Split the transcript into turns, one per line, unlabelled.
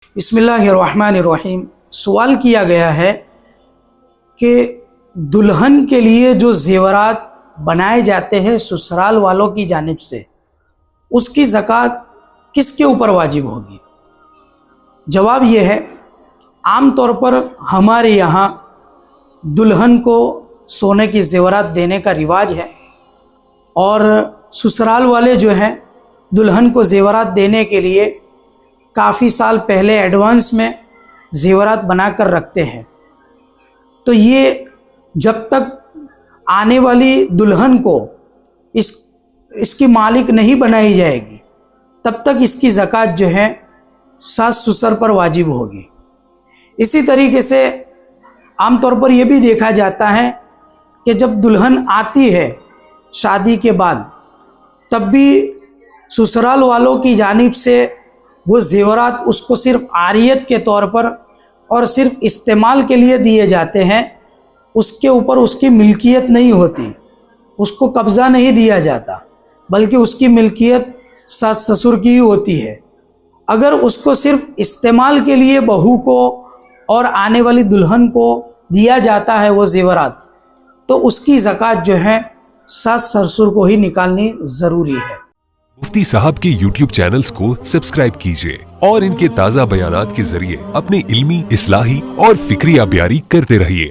बिस्मिल्लाहिर्रहमानिर्रहीम। सवाल किया गया है कि दुल्हन के लिए जो ज़ेवरात बनाए जाते हैं ससुराल वालों की जानिब से, उसकी ज़कात किसके ऊपर वाजिब होगी? जवाब यह है, आम तौर पर हमारे यहाँ दुल्हन को सोने की ज़ेवरात देने का रिवाज है और ससुराल वाले जो हैं दुल्हन को ज़ेवरात देने के लिए काफ़ी साल पहले एडवांस में ज़ेवरात बना कर रखते हैं। तो ये जब तक आने वाली दुल्हन को इसकी मालिक नहीं बनाई जाएगी तब तक इसकी ज़कात जो है सास ससुर पर वाजिब होगी। इसी तरीके से आमतौर पर यह भी देखा जाता है कि जब दुल्हन आती है शादी के बाद, तब भी ससुराल वालों की जानिब से वो ज़ेवरात उसको सिर्फ आरियत के तौर पर और सिर्फ इस्तेमाल के लिए दिए जाते हैं। उसके ऊपर उसकी मिल्कियत नहीं होती, उसको कब्ज़ा नहीं दिया जाता, बल्कि उसकी मिल्कियत सास ससुर की ही होती है। अगर उसको सिर्फ इस्तेमाल के लिए बहू को और आने वाली दुल्हन को दिया जाता है वो ज़ेवरात, तो उसकी ज़कात जो है सास ससुर को ही निकालनी ज़रूरी है।
मुफ्ती साहब के YouTube चैनल्स को सब्सक्राइब कीजिए और इनके ताज़ा बयानात के जरिए अपने इल्मी, इस्लाही और फिक्री अबियारी करते रहिए।